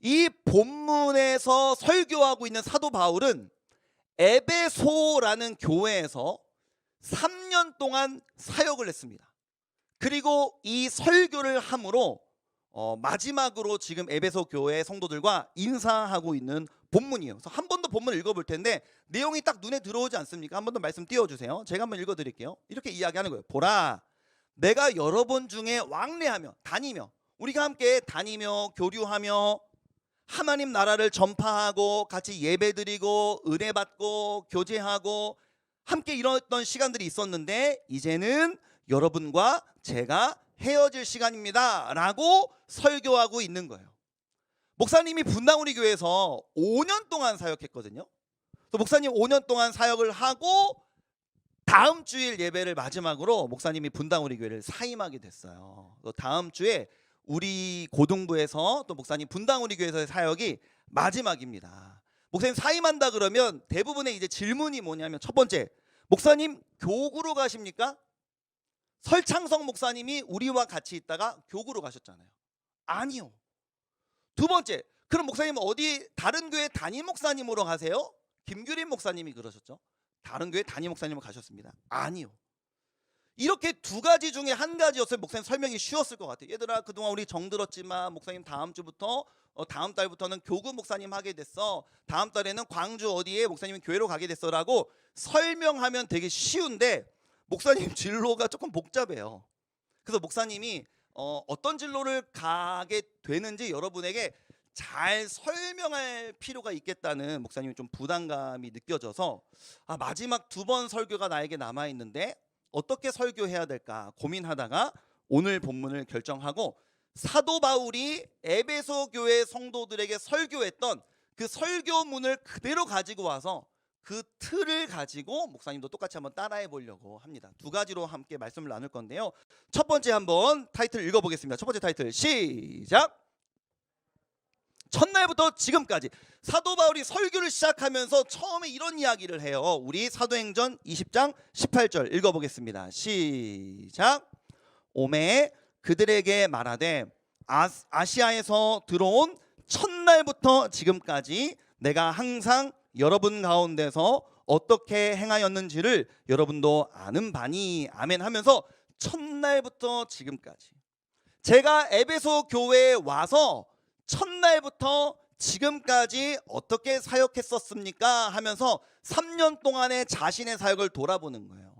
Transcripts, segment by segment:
이 본문에서 설교하고 있는 사도 바울은 에베소라는 교회에서 3년 동안 사역을 했습니다. 그리고 이 설교를 함으로 마지막으로 지금 에베소 교회 성도들과 인사하고 있는 본문이에요. 그래서 한 번 더 본문을 읽어볼 텐데 내용이 딱 눈에 들어오지 않습니까? 한 번 더 말씀 띄워주세요. 제가 한번 읽어드릴게요. 이렇게 이야기하는 거예요. 보라, 내가 여러분 중에 왕래하며 다니며, 우리가 함께 다니며 교류하며 하나님 나라를 전파하고 같이 예배드리고 은혜받고 교제하고 함께 이뤘던 시간들이 있었는데 이제는 여러분과 제가 헤어질 시간입니다 라고 설교하고 있는 거예요. 목사님이 분당우리 교회에서 5년 동안 사역했거든요. 목사님 5년 동안 사역을 하고 다음 주일 예배를 마지막으로 목사님이 분당우리 교회를 사임하게 됐어요. 또 다음 주에 우리 고등부에서 또 목사님 분당우리 교회에서의 사역이 마지막입니다. 목사님 사임한다 그러면 대부분의 이제 질문이 뭐냐면, 첫 번째, 목사님 교구로 가십니까? 설창성 목사님이 우리와 같이 있다가 교구로 가셨잖아요. 아니요. 두 번째, 그럼 목사님 어디 다른 교회 담임 목사님으로 가세요? 김규린 목사님이 그러셨죠. 다른 교회 담임 목사님으로 가셨습니다. 아니요. 이렇게 두 가지 중에 한 가지였으면 목사님 설명이 쉬웠을 것 같아요. 얘들아, 그동안 우리 정들었지만 목사님 다음 주부터 다음 달부터는 교구 목사님 하게 됐어. 다음 달에는 광주 어디에 목사님이 교회로 가게 됐어라고 설명하면 되게 쉬운데 목사님 진로가 조금 복잡해요. 그래서 목사님이 어떤 진로를 가게 되는지 여러분에게 잘 설명할 필요가 있겠다는 목사님이 좀 부담감이 느껴져서 마지막 두 번 설교가 나에게 남아있는데 어떻게 설교해야 될까 고민하다가 오늘 본문을 결정하고 사도 바울이 에베소 교회 성도들에게 설교했던 그 설교문을 그대로 가지고 와서 그 틀을 가지고 목사님도 똑같이 한번 따라해 보려고 합니다. 두 가지로 함께 말씀을 나눌 건데요. 첫 번째 한번 타이틀 읽어보겠습니다. 첫 번째 타이틀 시작! 첫날부터 지금까지 사도 바울이 설교를 시작하면서 처음에 이런 이야기를 해요. 우리 사도행전 20장 18절 읽어보겠습니다. 시작! 오매 그들에게 말하되 아시아에서 들어온 첫날부터 지금까지 내가 항상 여러분 가운데서 어떻게 행하였는지를 여러분도 아는 바니 아멘 하면서 첫날부터 지금까지 제가 에베소 교회에 와서 첫날부터 지금까지 어떻게 사역했었습니까 하면서 3년 동안의 자신의 사역을 돌아보는 거예요.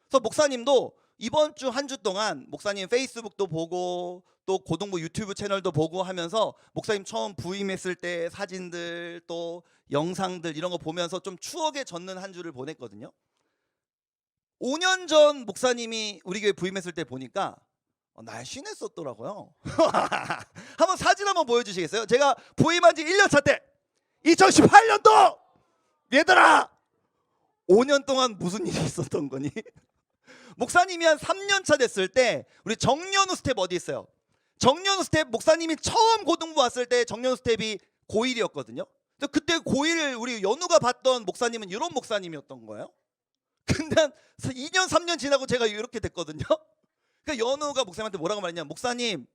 그래서 목사님도 이번 주 한 주 동안 목사님 페이스북도 보고 또 고등부 유튜브 채널도 보고 하면서 목사님 처음 부임했을 때 사진들 또 영상들 이런 거 보면서 좀 추억에 젖는 한 주를 보냈거든요. 5년 전 목사님이 우리 교회 부임했을 때 보니까 날씬했었더라고요. 한번 사진 한번 보여주시겠어요? 제가 부임한 지 1년 차 때 2018년도 얘들아 5년 동안 무슨 일이 있었던 거니? 목사님이 한 3년 차 됐을 때 우리 정연우 스텝 어디 있어요? 정연우 스텝 목사님이 처음 고등부 왔을 때 정연우 스텝이 고1이었거든요. 그때 고1 우리 연우가 봤던 목사님은 이런 목사님이었던 거예요. 근데 한 2년 3년 지나고 제가 이렇게 됐거든요. 그러니까 연우가 목사님한테 뭐라고 말했냐, 목사님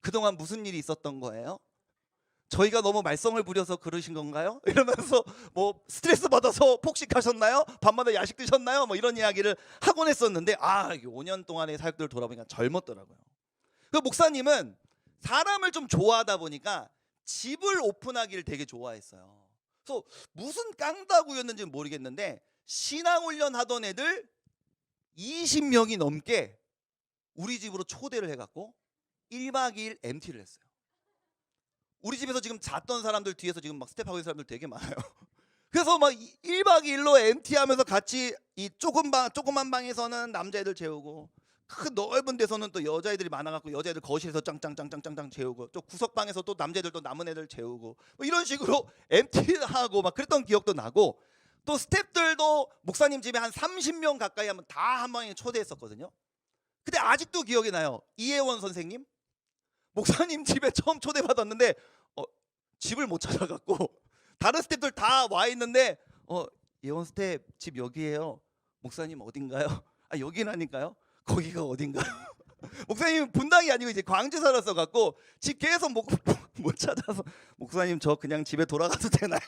그동안 무슨 일이 있었던 거예요? 저희가 너무 말썽을 부려서 그러신 건가요? 이러면서 뭐 스트레스 받아서 폭식하셨나요? 밤마다 야식 드셨나요? 뭐 이런 이야기를 하곤 했었는데 5년 동안의 사역들을 돌아보니까 젊었더라고요. 그 목사님은 사람을 좀 좋아하다 보니까 집을 오픈하기를 되게 좋아했어요. 그래서 무슨 깡다구였는지는 모르겠는데 신앙훈련 하던 애들 20명이 넘게 우리 집으로 초대를 해갖고 1박 2일 MT를 했어요. 우리 집에서 지금 잤던 사람들 뒤에서 지금 막 스텝하고 있는 사람들 되게 많아요. 그래서 막 1박 2일로 MT 하면서 같이 이 조그만 방에서는 남자애들 재우고 큰 넓은 데서는 또 여자애들이 많아갖고 여자애들 거실에서 짱짱짱짱짱 재우고 또 구석방에서 또 남자애들 또 남은 애들 재우고 뭐 이런 식으로 MT하고 막 그랬던 기억도 나고, 또 스텝들도 목사님 집에 한 30명 가까이 하면 다 한 방에 초대했었거든요. 근데 아직도 기억이 나요. 이혜원 선생님 목사님 집에 처음 초대받았는데 집을 못 찾아갖고 다른 스텝들 다 와 있는데 예원 스텝 집 여기에요. 목사님 어딘가요? 여기라니까요. 거기가 어딘가요? 목사님 분당이 아니고 이제 광주 살았어 갖고 집 계속 못 찾아서 목사님 저 그냥 집에 돌아가도 되나요?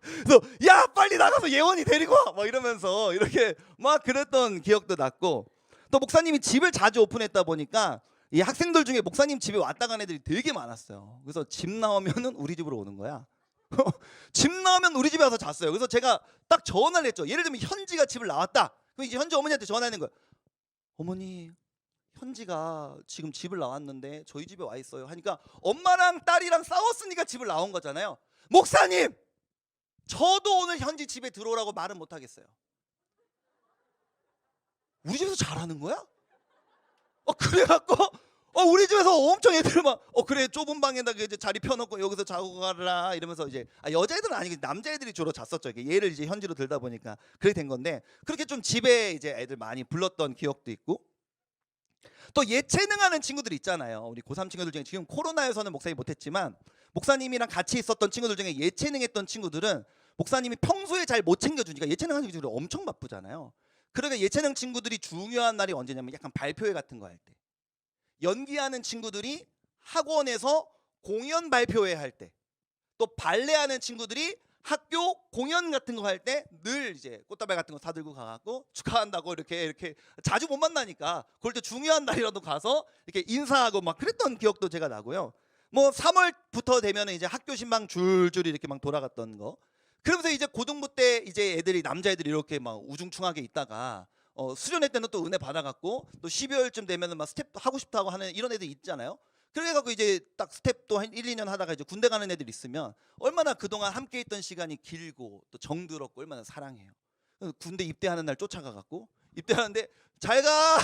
그래서 야 빨리 나가서 예원이 데리고 와! 막 이러면서 이렇게 막 그랬던 기억도 났고, 또 목사님이 집을 자주 오픈했다 보니까 이 학생들 중에 목사님 집에 왔다 간 애들이 되게 많았어요. 그래서 집 나오면은 우리 집으로 오는 거야. 집 나오면 우리 집에 와서 잤어요. 그래서 제가 딱 전화를 했죠. 예를 들면 현지가 집을 나왔다. 그럼 이제 현지 어머니한테 전화하는 거예요. 어머니, 현지가 지금 집을 나왔는데 저희 집에 와 있어요 하니까 엄마랑 딸이랑 싸웠으니까 집을 나온 거잖아요. 목사님, 저도 오늘 현지 집에 들어오라고 말은 못 하겠어요. 우리 집에서 잘하는 거야? 그래갖고 우리 집에서 엄청 애들 막 그래 좁은 방에다가 이제 자리 펴놓고 여기서 자고 가라 이러면서 이제 여자애들은 아니고 남자애들이 주로 잤었죠. 얘를 이제 현지로 들다 보니까 그렇게 된 건데, 그렇게 좀 집에 이제 애들 많이 불렀던 기억도 있고, 또 예체능하는 친구들 있잖아요. 우리 고3 친구들 중에 지금 코로나여서는 목사님이 못했지만 목사님이랑 같이 있었던 친구들 중에 예체능했던 친구들은 목사님이 평소에 잘 못 챙겨주니까, 예체능하는 친구들이 엄청 바쁘잖아요. 그러니까 예체능 친구들이 중요한 날이 언제냐면 약간 발표회 같은 거 할 때, 연기하는 친구들이 학원에서 공연 발표회 할 때, 또 발레하는 친구들이 학교 공연 같은 거 할 때 늘 이제 꽃다발 같은 거 사들고 가갖고 축하한다고 이렇게 자주 못 만나니까 그럴 때 중요한 날이라도 가서 이렇게 인사하고 막 그랬던 기억도 제가 나고요. 뭐 3월부터 되면 이제 학교 신방 줄줄이 이렇게 막 돌아갔던 거. 그러면서 이제 고등부 때 이제 애들이 남자애들이 이렇게 막 우중충하게 있다가 수련회 때는 또 은혜 받아갖고 또 12월쯤 되면은 막 스텝 하고 싶다고 하는 이런 애들 있잖아요. 그래갖고 이제 딱 스텝도 한 1, 2년 하다가 이제 군대 가는 애들 있으면 얼마나 그동안 함께 있던 시간이 길고 또 정들었고 얼마나 사랑해요. 군대 입대하는 날 쫓아가갖고 입대하는데 잘 가!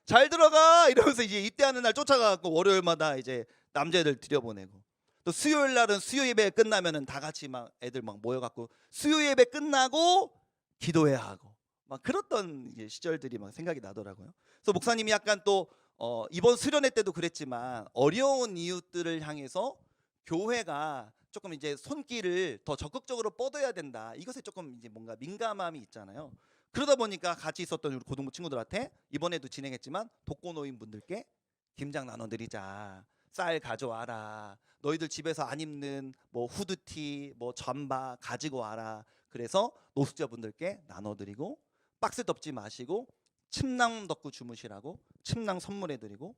잘 들어가! 이러면서 이제 입대하는 날 쫓아가갖고 월요일마다 이제 남자애들 들여보내고, 또 수요일 날은 수요 예배 끝나면은 다 같이 막 애들 막 모여갖고 수요 예배 끝나고 기도회 하고 막 그랬던 이제 시절들이 막 생각이 나더라고요. 그래서 목사님이 약간 또 이번 수련회 때도 그랬지만 어려운 이웃들을 향해서 교회가 조금 이제 손길을 더 적극적으로 뻗어야 된다, 이것에 조금 이제 뭔가 민감함이 있잖아요. 그러다 보니까 같이 있었던 우리 고등부 친구들한테 이번에도 진행했지만 독거노인 분들께 김장 나눠드리자, 쌀 가져와라, 너희들 집에서 안 입는 뭐 후드티 뭐 잠바 가지고 와라, 그래서 노숙자분들께 나눠드리고 박스 덮지 마시고 침낭 덮고 주무시라고 침낭 선물해드리고,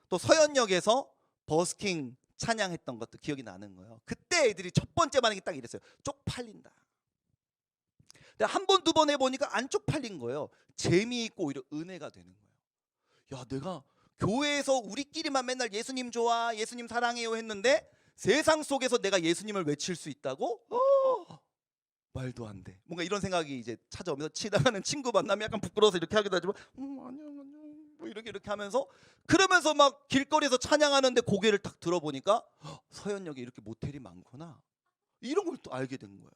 또 서현역에서 버스킹 찬양했던 것도 기억이 나는 거예요. 그때 애들이 첫 번째 반응이 딱 이랬어요. 쪽팔린다. 근데 한 번, 두 번 해보니까 안 쪽팔린 거예요. 재미있고 오히려 은혜가 되는 거예요. 야, 내가 교회에서 우리끼리만 맨날 예수님 좋아, 예수님 사랑해요 했는데 세상 속에서 내가 예수님을 외칠 수 있다고? 말도 안 돼. 뭔가 이런 생각이 이제 찾아오면서 치다가는 친구 만나면 약간 부끄러워서 이렇게 하기도 하지만 안녕 뭐 이렇게 하면서 그러면서 막 길거리에서 찬양하는데 고개를 딱 들어보니까 서현역에 이렇게 모텔이 많구나, 이런 걸 또 알게 된 거예요.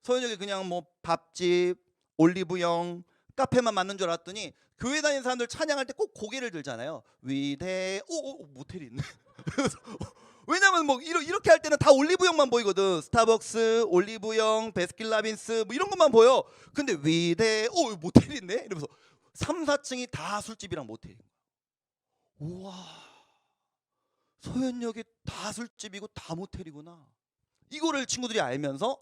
서현역에 그냥 뭐 밥집, 올리브영, 카페만 맞는 줄 알았더니 교회 다니는 사람들 찬양할 때 꼭 고개를 들잖아요. 위대 모텔이 있네. 왜냐면 뭐 이렇게 할 때는 다 올리브영만 보이거든. 스타벅스, 올리브영, 베스킨라빈스 뭐 이런 것만 보여. 근데 위대 모텔이 있네 이러면서 3, 4층이 다 술집이랑 모텔인 거야. 우와, 서현역이 다 술집이고 다 모텔이구나. 이거를 친구들이 알면서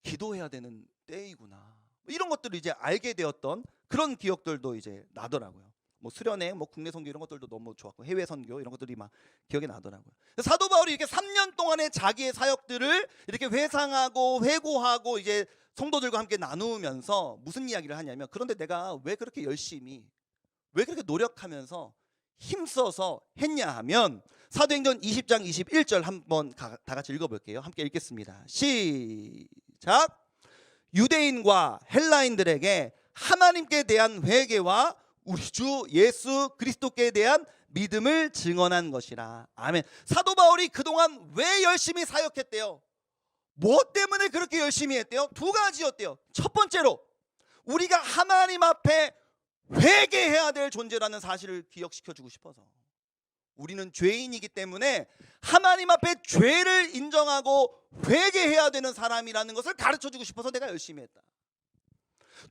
기도해야 되는 때이구나, 이런 것들을 이제 알게 되었던 그런 기억들도 이제 나더라고요. 뭐 수련회, 뭐 국내 선교 이런 것들도 너무 좋았고 해외 선교 이런 것들이 막 기억이 나더라고요. 사도 바울이 이렇게 3년 동안의 자기의 사역들을 이렇게 회상하고 회고하고 이제 성도들과 함께 나누면서 무슨 이야기를 하냐면, 그런데 내가 왜 그렇게 열심히, 왜 그렇게 노력하면서 힘써서 했냐 하면 사도행전 20장 21절 한번 다 같이 읽어볼게요. 함께 읽겠습니다. 시작. 유대인과 헬라인들에게 하나님께 대한 회개와 우리 주 예수 그리스도께 대한 믿음을 증언한 것이라. 아멘. 사도 바울이 그동안 왜 열심히 사역했대요? 뭐 때문에 그렇게 열심히 했대요? 두 가지였대요. 첫 번째로 우리가 하나님 앞에 회개해야 될 존재라는 사실을 기억시켜주고 싶어서, 우리는 죄인이기 때문에 하나님 앞에 죄를 인정하고 회개해야 되는 사람이라는 것을 가르쳐주고 싶어서 내가 열심히 했다.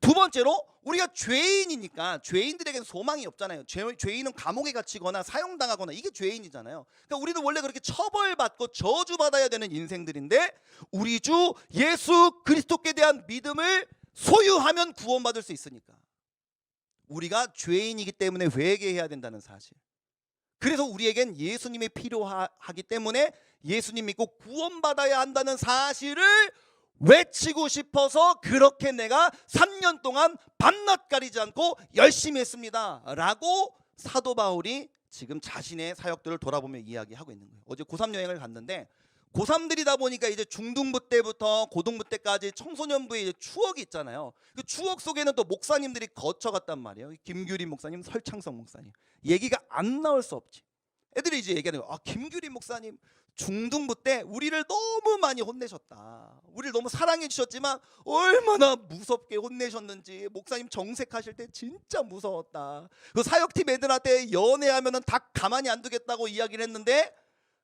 두 번째로 우리가 죄인이니까 죄인들에게는 소망이 없잖아요. 죄인은 감옥에 갇히거나 사형당하거나 이게 죄인이잖아요. 그러니까 우리도 원래 그렇게 처벌받고 저주받아야 되는 인생들인데 우리 주 예수 그리스도께 대한 믿음을 소유하면 구원받을 수 있으니까 우리가 죄인이기 때문에 회개해야 된다는 사실. 그래서 우리에겐 예수님이 필요하기 때문에 예수님 믿고 구원받아야 한다는 사실을 외치고 싶어서 그렇게 내가 3년 동안 밤낮 가리지 않고 열심히 했습니다 라고 사도 바울이 지금 자신의 사역들을 돌아보며 이야기하고 있는 거예요. 어제 고3 여행을 갔는데 고3들이다 보니까 이제 중등부 때부터 고등부 때까지 청소년부의 이제 추억이 있잖아요. 그 추억 속에는 또 목사님들이 거쳐갔단 말이에요. 김규린 목사님, 설창성 목사님 얘기가 안 나올 수 없지. 애들이 이제 얘기하는 거예요. 김규린 목사님 중등부 때 우리를 너무 많이 혼내셨다. 우리를 너무 사랑해 주셨지만 얼마나 무섭게 혼내셨는지 목사님 정색하실 때 진짜 무서웠다. 그 사역팀 애들한테 연애하면은 다 가만히 안 두겠다고 이야기를 했는데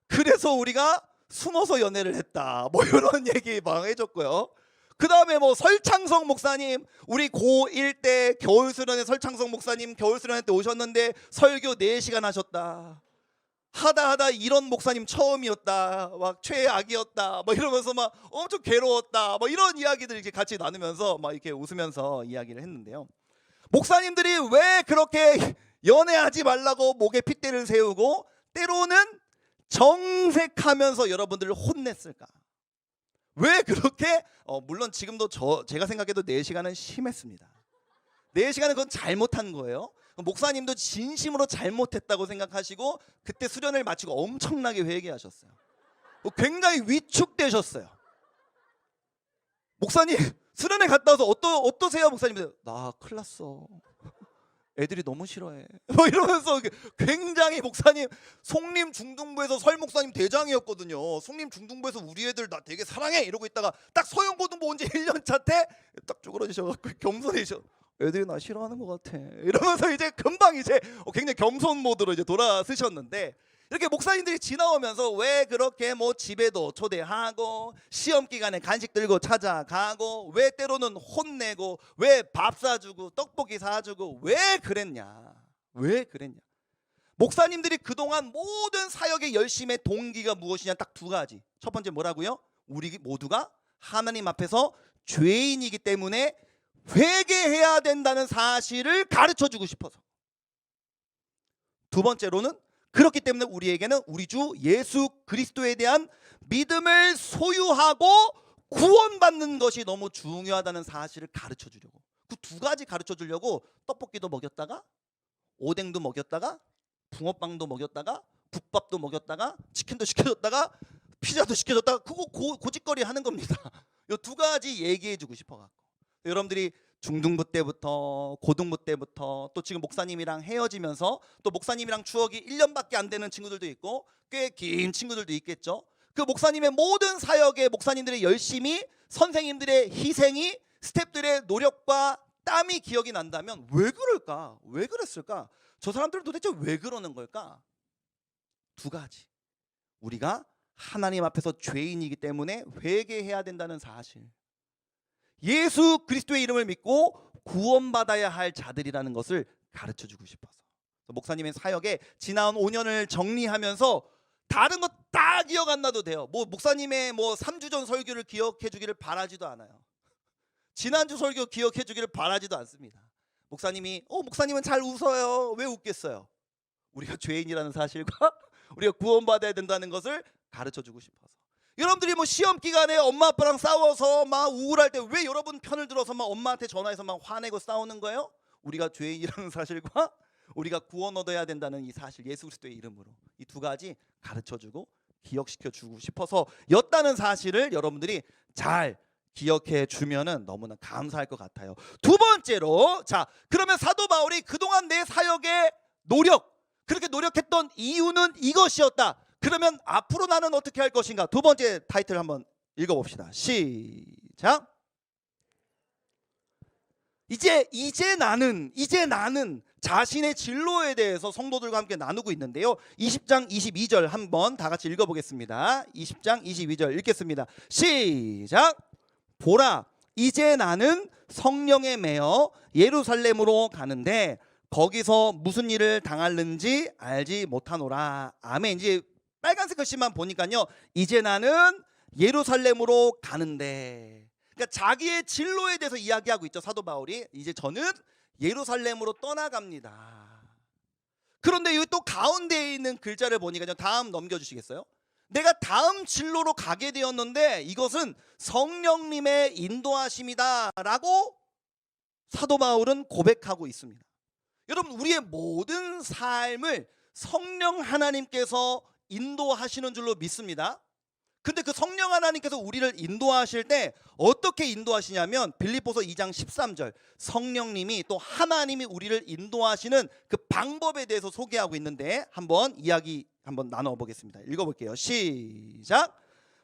그래서 우리가 숨어서 연애를 했다. 뭐 이런 얘기 막 해줬고요. 그 다음에 뭐 설창성 목사님 우리 고1 때 겨울수련회 설창성 목사님 겨울수련회 때 오셨는데 설교 4시간 하셨다. 하다 이런 목사님 처음이었다. 막 최악이었다. 막 이러면서 막 엄청 괴로웠다. 막 이런 이야기들 이렇게 같이 나누면서 막 이렇게 웃으면서 이야기를 했는데요. 목사님들이 왜 그렇게 연애하지 말라고 목에 핏대를 세우고 때로는 정색하면서 여러분들을 혼냈을까? 왜 그렇게 물론 지금도 제가 생각해도 4시간은 심했습니다. 4시간은 그건 잘못한 거예요. 목사님도 진심으로 잘못했다고 생각하시고 그때 수련을 마치고 엄청나게 회개하셨어요. 굉장히 위축되셨어요. 목사님 수련회 갔다 와서 어떠세요 목사님? 나 큰일 났어. 애들이 너무 싫어해. 뭐 이러면서 굉장히 목사님 송림 중등부에서 설 목사님 대장이었거든요. 송림 중등부에서 우리 애들 나 되게 사랑해 이러고 있다가 딱 서영고등부 온 지 1년 차 때 딱 쭈그러지셔갖고 겸손해지셔. 애들이 나 싫어하는 것 같아. 이러면서 이제 금방 이제 굉장히 겸손 모드로 이제 돌아서셨는데 이렇게 목사님들이 지나오면서 왜 그렇게 뭐 집에도 초대하고 시험 기간에 간식 들고 찾아가고 왜 때로는 혼내고 왜 밥 사주고 떡볶이 사주고 왜 그랬냐? 왜 그랬냐? 목사님들이 그동안 모든 사역의 열심의 동기가 무엇이냐 딱 2가지. 첫 번째 뭐라고요? 우리 모두가 하나님 앞에서 죄인이기 때문에 회개해야 된다는 사실을 가르쳐주고 싶어서. 두 번째로는 그렇기 때문에 우리에게는 우리 주 예수 그리스도에 대한 믿음을 소유하고 구원받는 것이 너무 중요하다는 사실을 가르쳐주려고. 그 2가지 가르쳐주려고 떡볶이도 먹였다가 오뎅도 먹였다가 붕어빵도 먹였다가 국밥도 먹였다가 치킨도 시켜줬다가 피자도 시켜줬다가 그거 고짓거리 하는 겁니다. 이 2가지 얘기해주고 싶어갖고. 여러분들이 중등부 때부터 고등부 때부터 또 지금 목사님이랑 헤어지면서 또 목사님이랑 추억이 1년밖에 안 되는 친구들도 있고 꽤 긴 친구들도 있겠죠. 그 목사님의 모든 사역에 목사님들의 열심이 선생님들의 희생이 스태프들의 노력과 땀이 기억이 난다면 왜 그럴까? 왜 그랬을까? 저 사람들은 도대체 왜 그러는 걸까? 2가지. 우리가 하나님 앞에서 죄인이기 때문에 회개해야 된다는 사실. 예수 그리스도의 이름을 믿고 구원받아야 할 자들이라는 것을 가르쳐주고 싶어서 목사님의 사역에 지난 5년을 정리하면서 다른 것 다 기억 안 나도 돼요. 뭐 목사님의 3주 전 설교를 기억해 주기를 바라지도 않아요. 지난주 설교 기억해 주기를 바라지도 않습니다. 목사님이 목사님은 잘 웃어요. 왜 웃겠어요? 우리가 죄인이라는 사실과 우리가 구원받아야 된다는 것을 가르쳐주고 싶어서. 여러분들이 뭐 시험 기간에 엄마 아빠랑 싸워서 막 우울할 때 왜 여러분 편을 들어서 막 엄마한테 전화해서 막 화내고 싸우는 거예요? 우리가 죄인이라는 사실과 우리가 구원 얻어야 된다는 이 사실, 예수 그리스도의 이름으로 이 2가지 가르쳐주고 기억시켜주고 싶어서 였다는 사실을 여러분들이 잘 기억해 주면은 너무나 감사할 것 같아요. 2번째로, 자 그러면 사도 바울이 그동안 내 사역의 그렇게 노력했던 이유는 이것이었다. 그러면 앞으로 나는 어떻게 할 것인가? 2번째 타이틀 한번 읽어봅시다. 시작. 이제 나는 자신의 진로에 대해서 성도들과 함께 나누고 있는데요. 20장 22절 한번 다 같이 읽어보겠습니다. 20장 22절 읽겠습니다. 시작. 보라, 이제 나는 성령에 매여 예루살렘으로 가는데 거기서 무슨 일을 당하는지 알지 못하노라. 아멘. 이제 빨간색 글씨만 보니까요, 이제 나는 예루살렘으로 가는데, 그러니까 자기의 진로에 대해서 이야기하고 있죠, 사도 바울이. 이제 저는 예루살렘으로 떠나갑니다. 그런데 여기 또 가운데에 있는 글자를 보니까요, 다음 넘겨주시겠어요? 내가 다음 진로로 가게 되었는데 이것은 성령님의 인도하심이다 라고 사도 바울은 고백하고 있습니다. 여러분, 우리의 모든 삶을 성령 하나님께서 인도하시는 줄로 믿습니다. 근데 그 성령 하나님께서 우리를 인도하실 때 어떻게 인도하시냐면 빌립보서 2장 13절, 성령님이 또 하나님이 우리를 인도하시는 그 방법에 대해서 소개하고 있는데 한번 이야기 한번 나눠보겠습니다. 읽어볼게요. 시작.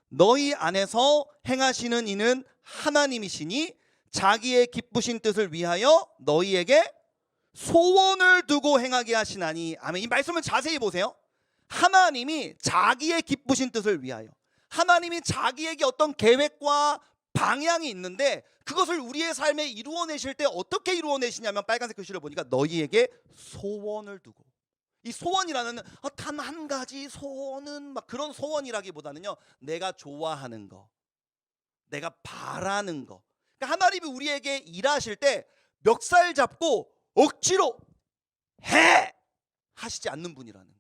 너희 안에서 행하시는 이는 하나님이시니 자기의 기쁘신 뜻을 위하여 너희에게 소원을 두고 행하게 하시나니. 아멘. 이 말씀을 자세히 보세요. 하나님이 자기의 기쁘신 뜻을 위하여, 하나님이 자기에게 어떤 계획과 방향이 있는데 그것을 우리의 삶에 이루어내실 때 어떻게 이루어내시냐면 빨간색 글씨를 보니까 너희에게 소원을 두고. 이 소원이라는 단 한 가지 소원은 막 그런 소원이라기보다는요, 내가 좋아하는 거, 내가 바라는 거. 그러니까 하나님이 우리에게 일하실 때 멱살 잡고 억지로 해 하시지 않는 분이라는 거예요.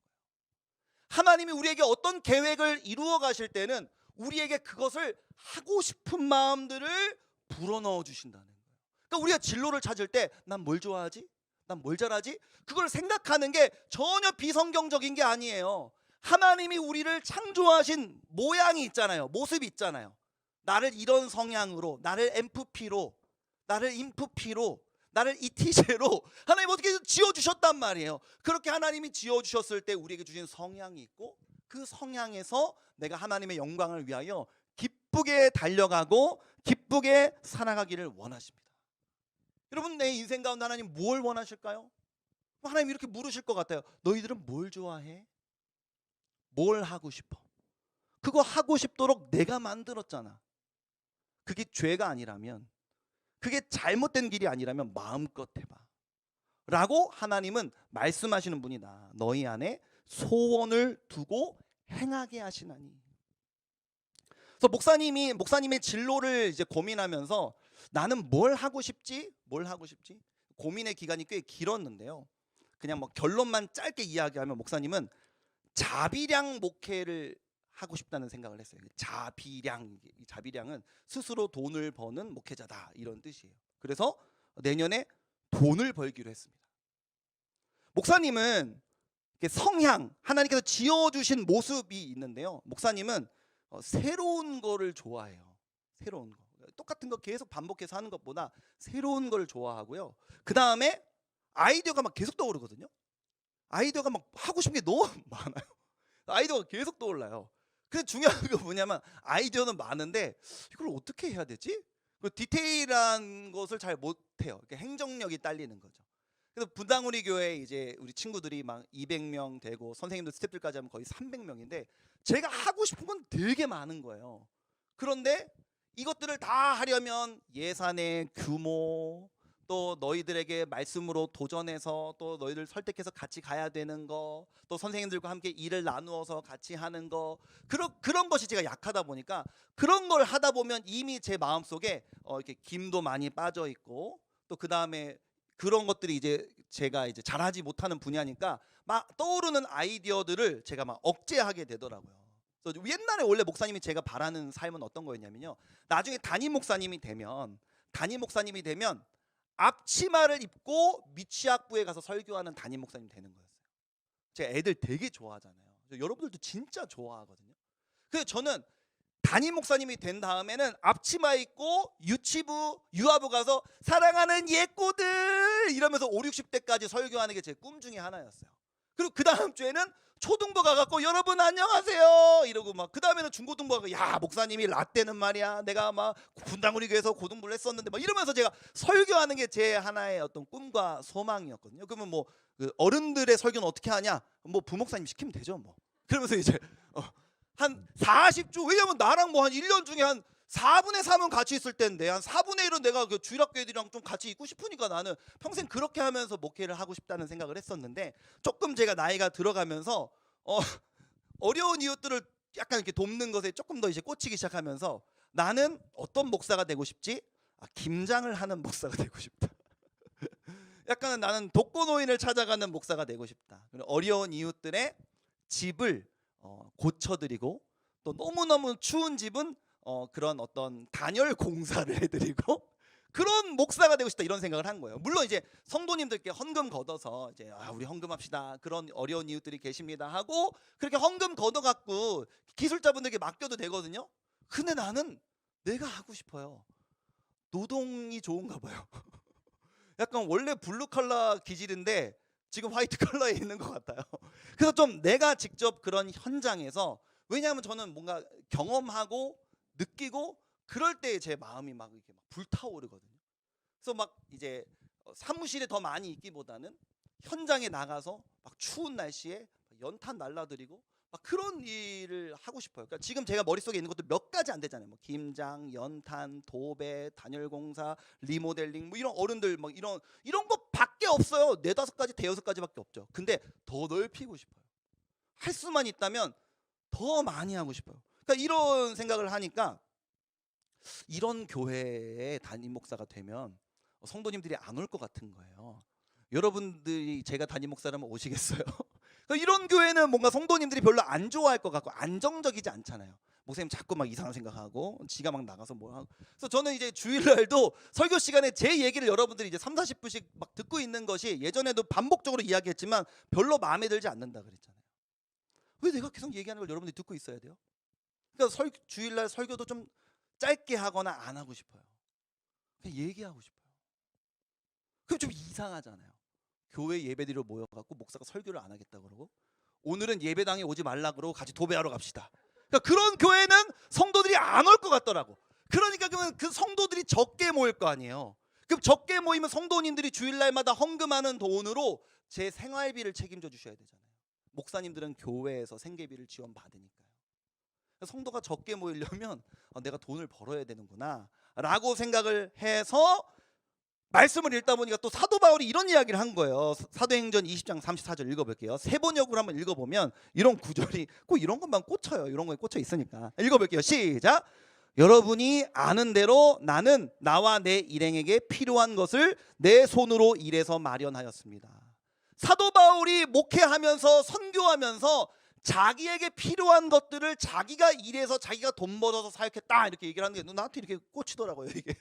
하나님이 우리에게 어떤 계획을 이루어 가실 때는 우리에게 그것을 하고 싶은 마음들을 불어넣어 주신다는 거예요. 그러니까 우리가 진로를 찾을 때 난 뭘 좋아하지? 난 뭘 잘하지? 그걸 생각하는 게 전혀 비성경적인 게 아니에요. 하나님이 우리를 창조하신 모양이 있잖아요. 모습이 있잖아요. 나를 이런 성향으로, 나를 MFP로, 나를 INFP로, 나를 ETJ로 하나님 어떻게 지어주셨단 말이에요. 그렇게 하나님이 지어주셨을 때 우리에게 주신 성향이 있고 그 성향에서 내가 하나님의 영광을 위하여 기쁘게 달려가고 기쁘게 살아가기를 원하십니다. 여러분, 내 인생 가운데 하나님 뭘 원하실까요? 하나님 이렇게 물으실 것 같아요. 너희들은 뭘 좋아해? 뭘 하고 싶어? 그거 하고 싶도록 내가 만들었잖아. 그게 죄가 아니라면, 그게 잘못된 길이 아니라면 마음껏 해봐 라고 하나님은 말씀하시는 분이다. 너희 안에 소원을 두고 행하게 하시나니. 그래서 목사님의 진로를 이제 고민하면서 나는 뭘 하고 싶지? 뭘 하고 싶지? 고민의 기간이 꽤 길었는데요. 그냥 뭐 결론만 짧게 이야기하면 목사님은 자비량 목회를 하고 싶다는 생각을 했어요. 자비량, 이 자비량은 스스로 돈을 버는 목회자다 이런 뜻이에요. 그래서 내년에 돈을 벌기로 했습니다. 목사님은 성향, 하나님께서 지어주신 모습이 있는데요. 목사님은 새로운 거를 좋아해요. 새로운 거. 똑같은 거 계속 반복해서 하는 것보다 새로운 걸 좋아하고요. 그 다음에 아이디어가 막 계속 떠오르거든요. 아이디어가 막 하고 싶은 게 너무 많아요. 아이디어가 계속 떠올라요. 근데 중요한 거 뭐냐면 아이디어는 많은데 이걸 어떻게 해야 되지? 그 디테일한 것을 잘 못해요. 행정력이 딸리는 거죠. 그래서 분당우리 교회 이제 우리 친구들이 막 200명 되고 선생님들 스태프들까지 하면 거의 300명인데 제가 하고 싶은 건 되게 많은 거예요. 그런데 이것들을 다 하려면 예산의 규모, 또 너희들에게 말씀으로 도전해서 또 너희들 설득해서 같이 가야 되는 거, 또 선생님들과 함께 일을 나누어서 같이 하는 거, 그런 것이 제가 약하다 보니까 그런 걸 하다 보면 이미 제 마음속에 이렇게 김도 많이 빠져 있고 또 그 다음에 그런 것들이 이제 제가 이제 잘하지 못하는 분야니까 막 떠오르는 아이디어들을 제가 막 억제하게 되더라고요. 그래서 옛날에 원래 목사님이 제가 바라는 삶은 어떤 거였냐면요, 나중에 담임 목사님이 되면 앞치마를 입고 미취학부에 가서 설교하는 담임 목사님 되는 거였어요. 제가 애들 되게 좋아하잖아요. 여러분들도 진짜 좋아하거든요. 그래서 저는 담임 목사님이 된 다음에는 앞치마 입고 유치부, 유아부 가서 사랑하는 예꼬들 이러면서 5, 60대까지 설교하는 게 제 꿈 중에 하나였어요. 그리고 그 다음 주에는 초등부 가갖고 여러분 안녕하세요 이러고 막 그 다음에는 중고등부 가고 야 목사님이 라떼는 말이야 내가 막 분당우리 교회에서 고등부를 했었는데 막 이러면서 제가 설교하는 게 제 하나의 어떤 꿈과 소망이었거든요. 그러면 뭐 그 어른들의 설교는 어떻게 하냐? 뭐 부목사님 시키면 되죠 뭐. 그러면서 이제 한 40주, 왜냐면 나랑 뭐 한 1년 중에 한 4분의 3은 같이 있을 텐데 한 4분의 1은 내가 그 주일학교 애들이랑 좀 같이 있고 싶으니까 나는 평생 그렇게 하면서 목회를 하고 싶다는 생각을 했었는데, 조금 제가 나이가 들어가면서 어려운 이웃들을 약간 이렇게 돕는 것에 조금 더 이제 꽂히기 시작하면서, 나는 어떤 목사가 되고 싶지? 김장을 하는 목사가 되고 싶다. 약간은 나는 독거노인을 찾아가는 목사가 되고 싶다. 어려운 이웃들의 집을 고쳐드리고, 또 너무너무 추운 집은 그런 어떤 단열 공사를 해드리고, 그런 목사가 되고 싶다, 이런 생각을 한 거예요. 물론 이제 성도님들께 헌금 걷어서 이제 우리 헌금합시다, 그런 어려운 이웃들이 계십니다 하고 그렇게 헌금 걷어갖고 기술자분들께 맡겨도 되거든요. 근데 나는 내가 하고 싶어요. 노동이 좋은가 봐요. 약간 원래 블루 컬러 기질인데 지금 화이트 컬러에 있는 것 같아요. 그래서 좀 내가 직접 그런 현장에서, 왜냐하면 저는 뭔가 경험하고 느끼고 그럴 때 제 마음이 막 이렇게 막 불타오르거든요. 그래서 막 이제 사무실에 더 많이 있기보다는 현장에 나가서 막 추운 날씨에 연탄 날라드리고 막 그런 일을 하고 싶어요. 그러니까 지금 제가 머릿속에 있는 것도 몇 가지 안 되잖아요. 뭐 김장, 연탄, 도배, 단열공사, 리모델링, 뭐 이런 어른들 막 이런 것밖에 없어요. 4-5가지, 5가지밖에 없죠. 근데 더 넓히고 싶어요. 할 수만 있다면 더 많이 하고 싶어요. 그러니까 이런 생각을 하니까, 이런 교회의 담임 목사가 되면 성도님들이 안 올 것 같은 거예요. 여러분들이 제가 담임 목사라면 오시겠어요? 이런 교회는 뭔가 성도님들이 별로 안 좋아할 것 같고 안정적이지 않잖아요. 목사님 자꾸 막 이상한 생각하고 지가 막 나가서 뭐 하고. 그래서 저는 이제 주일날도 설교 시간에 제 얘기를 여러분들이 이제 3-40분씩 막 듣고 있는 것이, 예전에도 반복적으로 이야기했지만 별로 마음에 들지 않는다 그랬잖아요. 왜 내가 계속 얘기하는 걸 여러분들이 듣고 있어야 돼요? 그러니까 주일날 설교도 좀 짧게 하거나 안 하고 싶어요. 그냥 얘기하고 싶어요. 그럼 좀 이상하잖아요. 교회 예배드리러 모여갖고 목사가 설교를 안 하겠다 그러고, 오늘은 예배당에 오지 말라 그러고 같이 도배하러 갑시다. 그러니까 그런 교회는 성도들이 안 올 것 같더라고. 그러니까 그러면 그 성도들이 적게 모일 거 아니에요. 그럼 적게 모이면 성도님들이 주일날마다 헌금하는 돈으로 제 생활비를 책임져 주셔야 되잖아요. 목사님들은 교회에서 생계비를 지원받으니까요. 성도가 적게 모이려면 내가 돈을 벌어야 되는구나 라고 생각을 해서 말씀을 읽다 보니까 또 사도 바울이 이런 이야기를 한 거예요. 사도행전 20장 34절 읽어볼게요. 세번역으로 한번 읽어보면 이런 구절이 꼭 이런 것만 꽂혀요. 이런 거에 꽂혀 있으니까 읽어볼게요. 시작. 여러분이 아는 대로 나는 나와 내 일행에게 필요한 것을 내 손으로 일해서 마련하였습니다. 사도 바울이 목회하면서 선교하면서 자기에게 필요한 것들을 자기가 일해서 자기가 돈 벌어서 사역했다, 이렇게 얘기를 하는 게 나한테 이렇게 꽂히더라고요, 이게.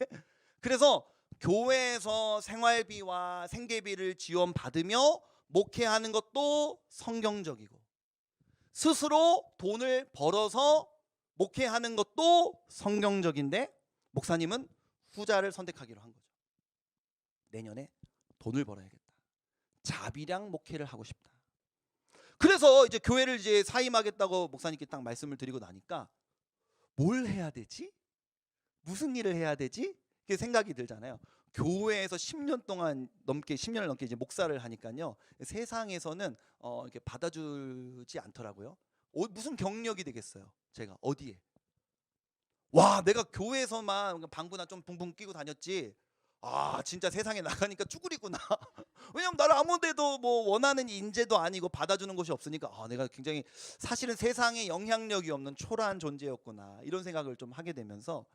그래서 교회에서 생활비와 생계비를 지원받으며 목회하는 것도 성경적이고, 스스로 돈을 벌어서 목회하는 것도 성경적인데, 목사님은 후자를 선택하기로 한 거죠. 내년에 돈을 벌어야겠다. 자비량 목회를 하고 싶다. 그래서 이제 교회를 이제 사임하겠다고 목사님께 딱 말씀을 드리고 나니까 뭘 해야 되지? 무슨 일을 해야 되지? 이렇게 생각이 들잖아요. 교회에서 10년을 넘게 이제 목사를 하니까요. 세상에서는 이렇게 받아주지 않더라고요. 무슨 경력이 되겠어요? 제가 어디에? 와, 내가 교회에서만 방구나 좀 붕붕 끼고 다녔지. 진짜 세상에 나가니까 쭈구리구나. 왜냐면 나를 아무 데도 뭐 원하는 인재도 아니고 받아주는 곳이 없으니까 내가 굉장히 사실은 세상에 영향력이 없는 초라한 존재였구나, 이런 생각을 좀 하게 되면서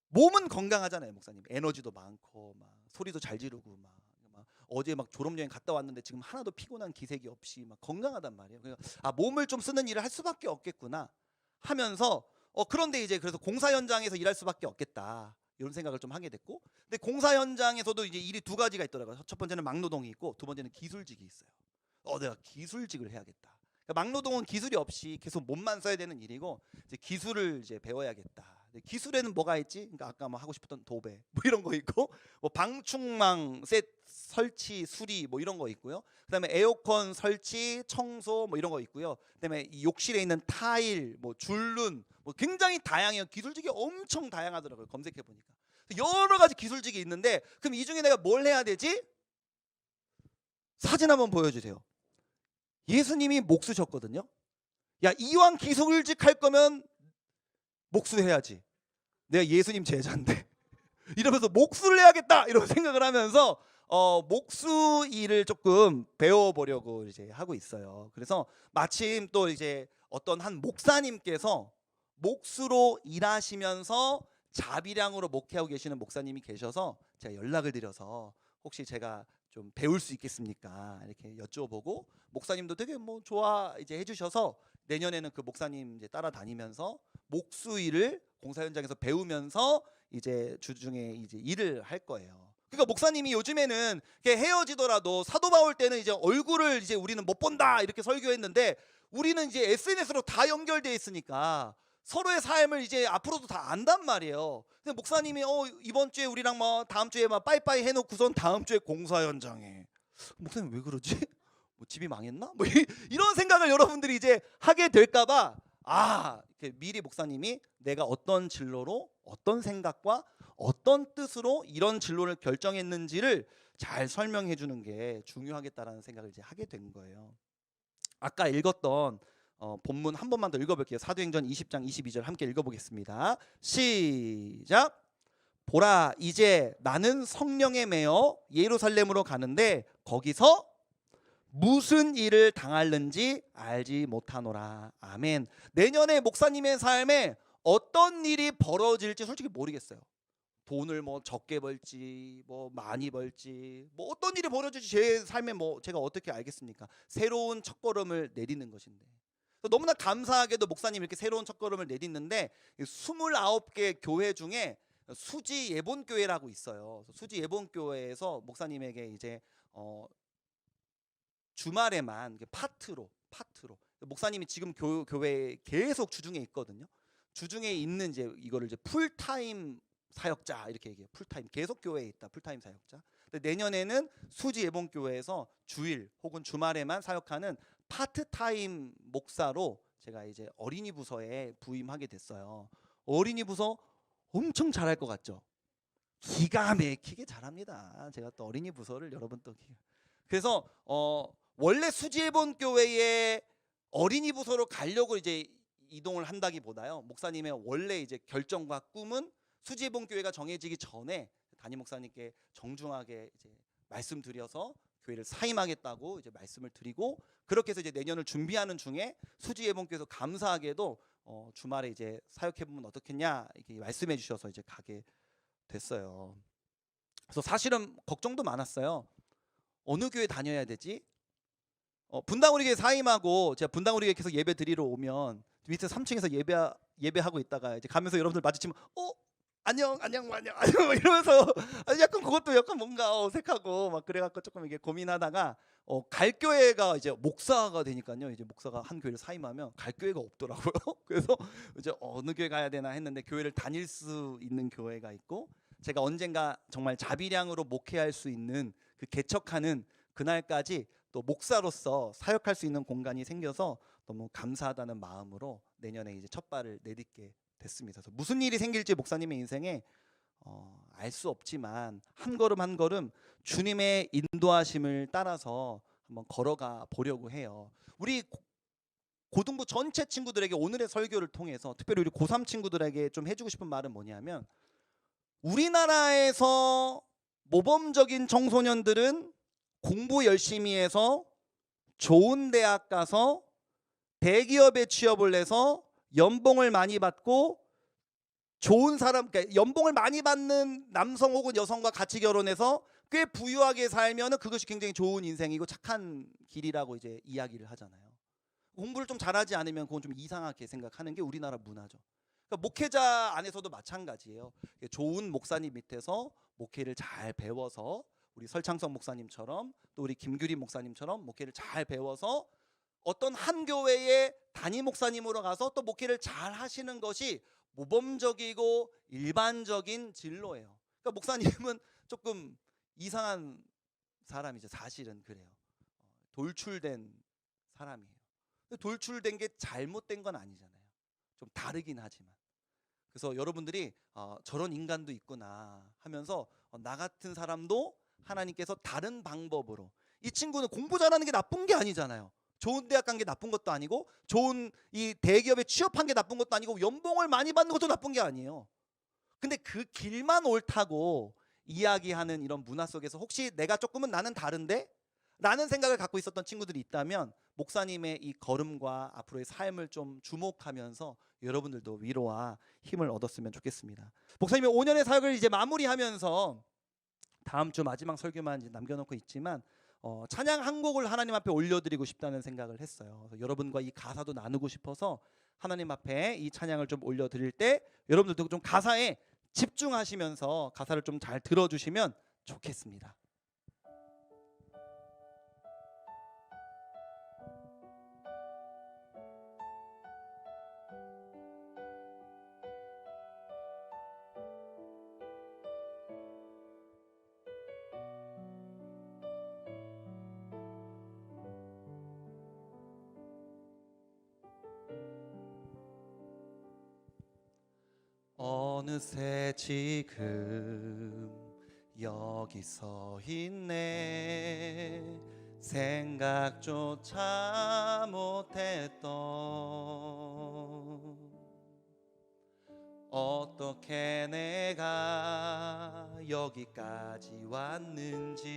몸은 건강하잖아요, 목사님. 에너지도 많고 막 소리도 잘 지르고 막 어제 막 졸업여행 갔다 왔는데 지금 하나도 피곤한 기색이 없이 막 건강하단 말이에요. 그러니까 몸을 좀 쓰는 일을 할 수밖에 없겠구나 하면서 그런데 이제 그래서 공사 현장에서 일할 수밖에 없겠다, 이런 생각을 좀 하게 됐고, 근데 공사 현장에서도 이제 일이 2가지가 있더라고요. 첫 번째는 막노동이 있고, 두 번째는 기술직이 있어요. 내가 기술직을 해야겠다. 그러니까 막노동은 기술이 없이 계속 몸만 써야 되는 일이고, 이제 기술을 이제 배워야겠다. 기술에는 뭐가 있지? 그러니까 아까 뭐 하고 싶었던 도배 뭐 이런 거 있고, 뭐 방충망 셋 설치 수리 뭐 이런 거 있고요. 그다음에 에어컨 설치 청소 뭐 이런 거 있고요. 그다음에 이 욕실에 있는 타일 뭐 줄눈 뭐 굉장히 다양해요. 기술직이 엄청 다양하더라고요. 검색해 보니까 여러 가지 기술직이 있는데, 그럼 이 중에 내가 뭘 해야 되지? 사진 한번 보여주세요. 예수님이 목 쓰셨거든요. 야, 이왕 기술직 할 거면 목수해야지. 내가 예수님 제자인데 이러면서 목수를 해야겠다 이런 생각을 하면서 목수 일을 조금 배워보려고 이제 하고 있어요. 그래서 마침 또 이제 어떤 한 목사님께서 목수로 일하시면서 자비량으로 목회하고 계시는 목사님이 계셔서 제가 연락을 드려서 혹시 제가 좀 배울 수 있겠습니까? 이렇게 여쭤보고 목사님도 되게 뭐 좋아 이제 해주셔서 내년에는 그 목사님 이제 따라다니면서 목수 일을 공사 현장에서 배우면서 이제 주중에 이제 일을 할 거예요. 그러니까 목사님이 요즘에는 이렇게 헤어지더라도 사도 바울 때는 이제 얼굴을 이제 우리는 못 본다 이렇게 설교했는데 우리는 이제 SNS로 다 연결돼 있으니까 서로의 삶을 이제 앞으로도 다 안단 말이에요. 근데 목사님이 이번 주에 우리랑 뭐 다음 주에 막 빠이빠이 해놓고선 다음 주에 공사 현장에 목사님 왜 그러지? 뭐 집이 망했나? 뭐 이런 생각을 여러분들이 이제 하게 될까봐 이렇게 미리 목사님이 내가 어떤 진로로 어떤 생각과 어떤 뜻으로 이런 진로를 결정했는지를 잘 설명해 주는 게 중요하겠다라는 생각을 이제 하게 된 거예요. 아까 읽었던 본문 한 번만 더 읽어볼게요. 사도행전 20장 22절 함께 읽어보겠습니다. 시작. 보라 이제 나는 성령에 매여 예루살렘으로 가는데 거기서 무슨 일을 당할는지 알지 못하노라. 아멘. 내년에 목사님의 삶에 어떤 일이 벌어질지 솔직히 모르겠어요. 돈을 뭐 적게 벌지 뭐 많이 벌지 뭐 어떤 일이 벌어질지 제 삶에 뭐 제가 어떻게 알겠습니까? 새로운 첫걸음을 내딛는 것인데 너무나 감사하게도 목사님 이렇게 새로운 첫걸음을 내딛는데 29개 교회 중에 수지 예본교회라고 있어요. 수지 예본교회에서 목사님에게 이제 주말에만 파트로 목사님이 지금 교회에 계속 주중에 있거든요. 주중에 있는 이제 이거를 이제 풀타임 사역자 이렇게 얘기해요. 풀타임 계속 교회에 있다. 풀타임 사역자. 근데 내년에는 수지 예본교회에서 주일 혹은 주말에만 사역하는 파트타임 목사로 제가 이제 어린이 부서에 부임하게 됐어요. 어린이 부서 엄청 잘할 것 같죠? 기가 막히게 잘합니다. 제가 또 어린이 부서를 여러분 또 그래서 원래 수지예본 교회에 어린이 부서로 가려고 이제 이동을 한다기보다요. 목사님의 원래 이제 결정과 꿈은 수지예본 교회가 정해지기 전에 담임 목사님께 정중하게 이제 말씀드려서 교회를 사임하겠다고 이제 말씀을 드리고 그렇게 해서 이제 내년을 준비하는 중에 수지예본교회에서 감사하게도 주말에 이제 사역해 보면 어떻겠냐 이렇게 말씀해 주셔서 이제 가게 됐어요. 그래서 사실은 걱정도 많았어요. 어느 교회 다녀야 되지? 분당우리교회 사임하고 제가 분당우리교회 계속 예배 드리러 오면 밑에 3층에서 예배하고 있다가 이제 가면서 여러분들 마주치면 안녕 이러면서 약간 그것도 약간 뭔가 어색하고 막 그래갖고 조금 이게 고민하다가 갈 교회가 이제 목사가 되니까요. 이제 목사가 한 교회를 사임하면 갈 교회가 없더라고요. 그래서 이제 어느 교회 가야 되나 했는데 교회를 다닐 수 있는 교회가 있고 제가 언젠가 정말 자비량으로 목회할 수 있는 그 개척하는 그날까지 또 목사로서 사역할 수 있는 공간이 생겨서 너무 감사하다는 마음으로 내년에 이제 첫 발을 내딛게 됐습니다. 그래서 무슨 일이 생길지 목사님의 인생에 알 수 없지만 한 걸음 한 걸음 주님의 인도하심을 따라서 한번 걸어가 보려고 해요. 우리 고등부 전체 친구들에게 오늘의 설교를 통해서 특별히 우리 고3 친구들에게 좀 해주고 싶은 말은 뭐냐면 우리나라에서 모범적인 청소년들은 공부 열심히 해서 좋은 대학 가서 대기업에 취업을 해서 연봉을 많이 받고 좋은 사람, 그러니까 연봉을 많이 받는 남성 혹은 여성과 같이 결혼해서 꽤 부유하게 살면은 그것이 굉장히 좋은 인생이고 착한 길이라고 이제 이야기를 하잖아요. 공부를 좀 잘하지 않으면 그건 좀 이상하게 생각하는 게 우리나라 문화죠. 그러니까 목회자 안에서도 마찬가지예요. 좋은 목사님 밑에서 목회를 잘 배워서 우리 설창성 목사님처럼 또 우리 김규리 목사님처럼 목회를 잘 배워서 어떤 한 교회의 담임 목사님으로 가서 또 목회를 잘 하시는 것이 모범적이고 일반적인 진로예요. 그러니까 목사님은 조금 이상한 사람이죠. 사실은 그래요. 돌출된 사람이에요. 돌출된 게 잘못된 건 아니잖아요. 좀 다르긴 하지만. 그래서 여러분들이 저런 인간도 있구나 하면서 나 같은 사람도 하나님께서 다른 방법으로 이 친구는 공부 잘하는 게 나쁜 게 아니잖아요. 좋은 대학 간 게 나쁜 것도 아니고 좋은 이 대기업에 취업한 게 나쁜 것도 아니고 연봉을 많이 받는 것도 나쁜 게 아니에요. 근데 그 길만 옳다고 이야기하는 이런 문화 속에서 혹시 내가 조금은 나는 다른데? 라는 생각을 갖고 있었던 친구들이 있다면 목사님의 이 걸음과 앞으로의 삶을 좀 주목하면서 여러분들도 위로와 힘을 얻었으면 좋겠습니다. 목사님이 5년의 사역을 이제 마무리하면서 다음 주 마지막 설교만 이제 남겨놓고 있지만 찬양 한 곡을 하나님 앞에 올려드리고 싶다는 생각을 했어요. 그래서 여러분과 이 가사도 나누고 싶어서 하나님 앞에 이 찬양을 좀 올려드릴 때 여러분들도 좀 가사에 집중하시면서 가사를 좀 잘 들어주시면 좋겠습니다. 어느새 지금 여기 서 있네. 생각조차 못했던 어떻게 내가 여기까지 왔는지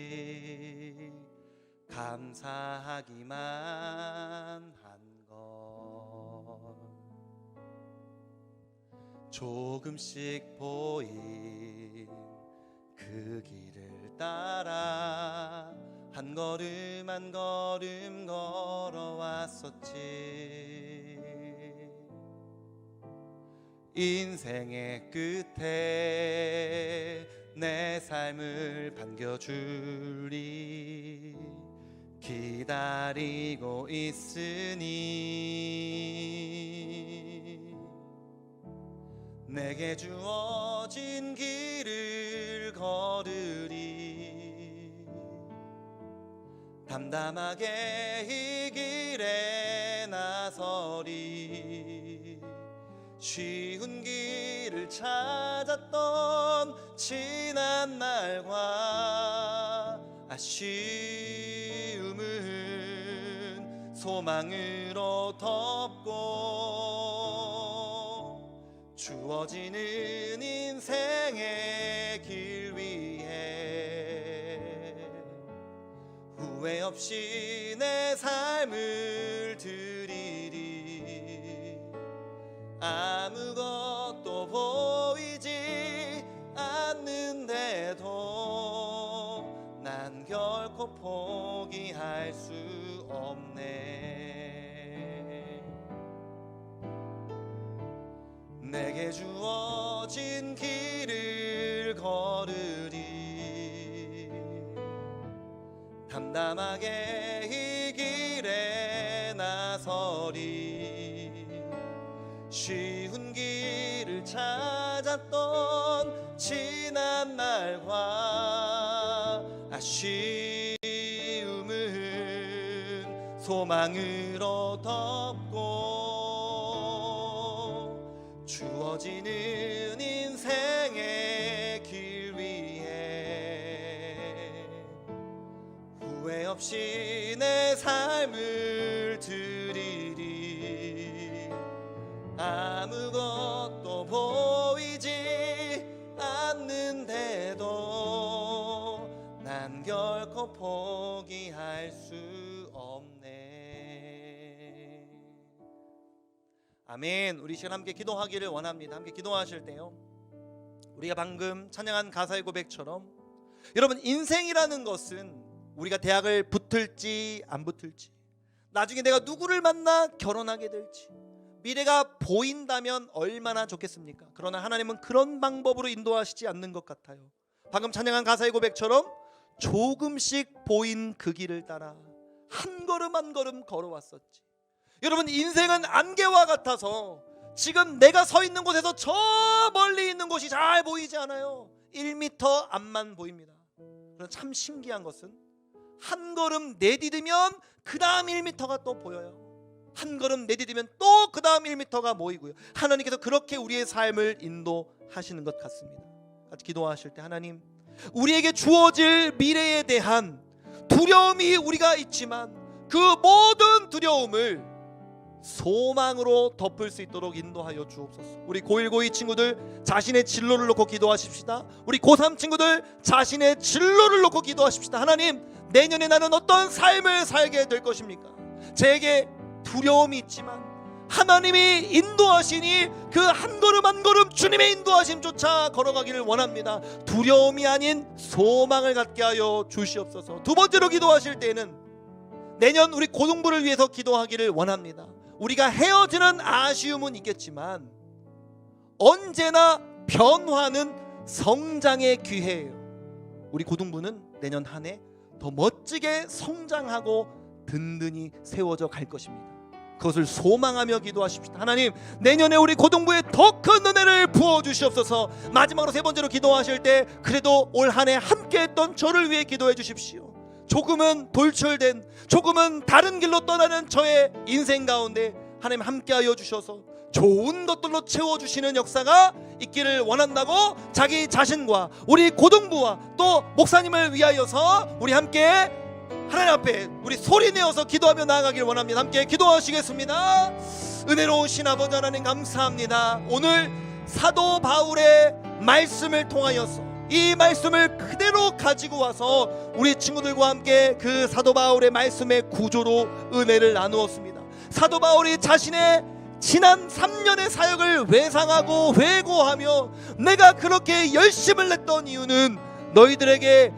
감사하기만 한걸. 조금씩 보인 그 길을 따라 한 걸음 한 걸음 걸어왔었지. 인생의 끝에 내 삶을 반겨주리 기다리고 있으니 내게 주어진 길을 걸으리. 담담하게 이 길에 나서리. 쉬운 길을 찾았던 지난 날과 아쉬움은 소망으로 덮고 주어지는 인생의 길 위에 후회 없이 내 삶을 드리리. 아무것도 보이지 않는데도 난 결코 포기할 수 없네. 내게 주어진 길을 걸으리. 담담하게 이 길에 나서리. 쉬운 길을 찾았던 지난 날과 아쉬움은 소망으로 덮고 주어지는 인생의 길 위에 후회 없이 내 삶을 드리리. 아무것도 보이지 않는데도 난 결코 포기할 수 없네. 아멘. 우리 시간 함께 기도하기를 원합니다. 함께 기도하실 때요, 우리가 방금 찬양한 가사의 고백처럼 여러분, 인생이라는 것은 우리가 대학을 붙을지 안 붙을지, 나중에 내가 누구를 만나 결혼하게 될지, 미래가 보인다면 얼마나 좋겠습니까? 그러나 하나님은 그런 방법으로 인도하시지 않는 것 같아요. 방금 찬양한 가사의 고백처럼 조금씩 보인 그 길을 따라 한 걸음 한 걸음 걸어왔었지. 여러분, 인생은 안개와 같아서 지금 내가 서 있는 곳에서 저 멀리 있는 곳이 잘 보이지 않아요. 1m 앞만 보입니다. 그러나 참 신기한 것은 한 걸음 내디디면 그 다음 1m가 또 보여요. 한 걸음 내디디면 또 그 다음 1m가 모이고요. 하나님께서 그렇게 우리의 삶을 인도하시는 것 같습니다. 같이 기도하실 때, 하나님, 우리에게 주어질 미래에 대한 두려움이 우리가 있지만 그 모든 두려움을 소망으로 덮을 수 있도록 인도하여 주옵소서. 우리 고1 고2 친구들 자신의 진로를 놓고 기도하십시다. 우리 고3 친구들 자신의 진로를 놓고 기도하십시다. 하나님, 내년에 나는 어떤 삶을 살게 될 것입니까? 제게 두려움이 있지만 하나님이 인도하시니 그 한 걸음 한 걸음 주님의 인도하심조차 걸어가기를 원합니다. 두려움이 아닌 소망을 갖게 하여 주시옵소서. 두 번째로 기도하실 때에는 내년 우리 고등부를 위해서 기도하기를 원합니다. 우리가 헤어지는 아쉬움은 있겠지만 언제나 변화는 성장의 기회예요. 우리 고등부는 내년 한 해 더 멋지게 성장하고 든든히 세워져 갈 것입니다. 그것을 소망하며 기도하십시다. 하나님, 내년에 우리 고등부에 더 큰 은혜를 부어주시옵소서. 마지막으로 세 번째로 기도하실 때 그래도 올 한 해 함께했던 저를 위해 기도해 주십시오. 조금은 돌출된, 조금은 다른 길로 떠나는 저의 인생 가운데 하나님 함께하여 주셔서 좋은 것들로 채워주시는 역사가 있기를 원한다고 자기 자신과 우리 고등부와 또 목사님을 위하여서 우리 함께 하나님 앞에 우리 소리내어서 기도하며 나아가길 원합니다. 함께 기도하시겠습니다. 은혜로우신 아버지 하나님, 감사합니다. 오늘 사도 바울의 말씀을 통하여서 이 말씀을 그대로 가지고 와서 우리 친구들과 함께 그 사도 바울의 말씀의 구조로 은혜를 나누었습니다. 사도 바울이 자신의 지난 3년의 사역을 회상하고 회고하며 내가 그렇게 열심을 냈던 이유는 너희들에게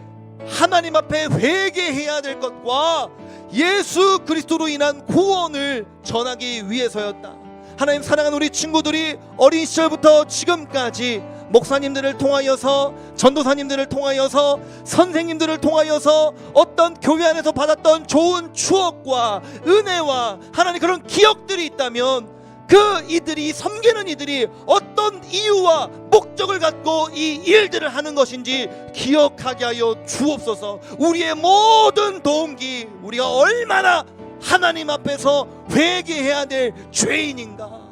하나님 앞에 회개해야 될 것과 예수 그리스도로 인한 구원을 전하기 위해서였다. 하나님, 사랑하는 우리 친구들이 어린 시절부터 지금까지 목사님들을 통하여서, 전도사님들을 통하여서, 선생님들을 통하여서 어떤 교회 안에서 받았던 좋은 추억과 은혜와 하나님 그런 기억들이 있다면 그 이들이 섬기는 이들이 어떤 이유와 목적을 갖고 이 일들을 하는 것인지 기억하게 하여 주옵소서. 우리의 모든 동기, 우리가 얼마나 하나님 앞에서 회개해야 될 죄인인가,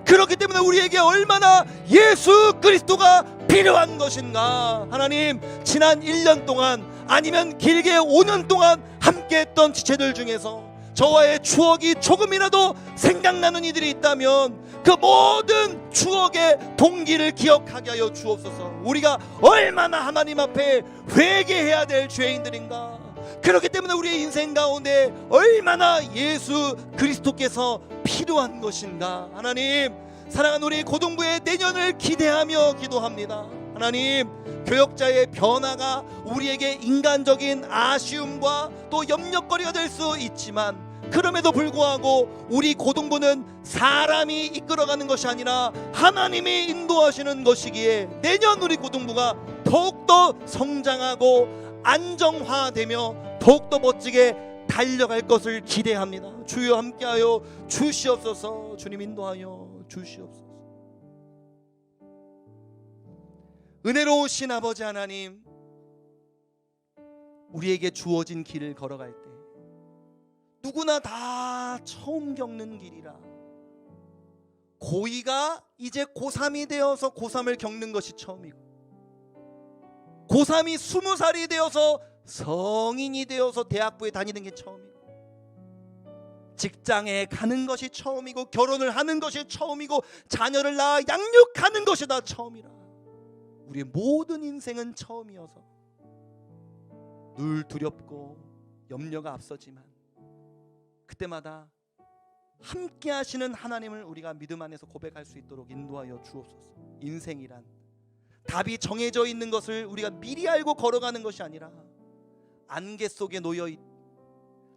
그렇기 때문에 우리에게 얼마나 예수 그리스도가 필요한 것인가. 하나님, 지난 1년 동안 아니면 길게 5년 동안 함께했던 지체들 중에서 저와의 추억이 조금이라도 생각나는 이들이 있다면 그 모든 추억의 동기를 기억하게 하여 주옵소서. 우리가 얼마나 하나님 앞에 회개해야 될 죄인들인가. 그렇기 때문에 우리의 인생 가운데 얼마나 예수 그리스도께서 필요한 것인가. 하나님, 사랑하는 우리 고등부의 내년을 기대하며 기도합니다. 하나님, 교역자의 변화가 우리에게 인간적인 아쉬움과 또 염려거리가 될 수 있지만 그럼에도 불구하고 우리 고등부는 사람이 이끌어가는 것이 아니라 하나님이 인도하시는 것이기에 내년 우리 고등부가 더욱더 성장하고 안정화되며 더욱더 멋지게 달려갈 것을 기대합니다. 주여 함께하여 주시옵소서. 주님 인도하여 주시옵소서. 은혜로우신 아버지 하나님, 우리에게 주어진 길을 걸어갈 때 누구나 다 처음 겪는 길이라. 고2가 이제 고3이 되어서 고3을 겪는 것이 처음이고, 고3이 20살이 되어서 성인이 되어서 대학부에 다니는 게 처음이고, 직장에 가는 것이 처음이고, 결혼을 하는 것이 처음이고, 자녀를 낳아 양육하는 것이 다 처음이라. 우리의 모든 인생은 처음이어서 늘 두렵고 염려가 앞서지만 그때마다 함께 하시는 하나님을 우리가 믿음 안에서 고백할 수 있도록 인도하여 주옵소서. 인생이란 답이 정해져 있는 것을 우리가 미리 알고 걸어가는 것이 아니라 안개 속에 놓여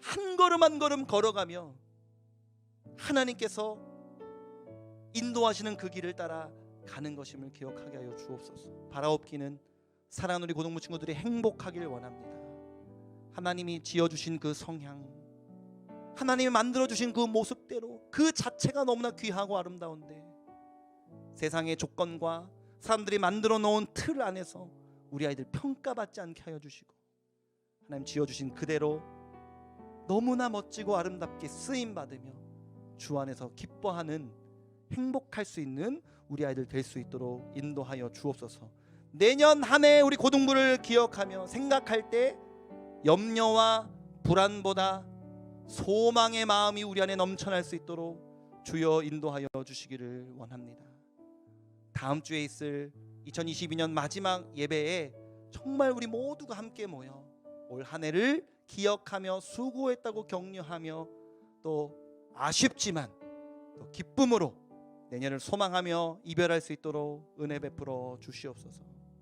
한 걸음 한 걸음 걸어가며 하나님께서 인도하시는 그 길을 따라 가는 것임을 기억하게 하여 주옵소서. 바라옵기는 사랑하는 우리 고등부 친구들이 행복하길 원합니다. 하나님이 지어주신 그 성향, 하나님이 만들어주신 그 모습대로 그 자체가 너무나 귀하고 아름다운데 세상의 조건과 사람들이 만들어 놓은 틀 안에서 우리 아이들 평가받지 않게 하여 주시고, 하나님 지어주신 그대로 너무나 멋지고 아름답게 쓰임받으며 주 안에서 기뻐하는, 행복할 수 있는 우리 아이들 될 수 있도록 인도하여 주옵소서. 내년 한 해 우리 고등부를 기억하며 생각할 때 염려와 불안보다 소망의 마음이 우리 안에 넘쳐날 수 있도록 주여 인도하여 주시기를 원합니다. 다음 주에 있을 2022년 마지막 예배에 정말 우리 모두가 함께 모여 올 한 해를 기억하며 수고했다고 격려하며 또 아쉽지만 또 기쁨으로 내년을 소망하며 이별할 수 있도록 은혜 베풀어 주시옵소서.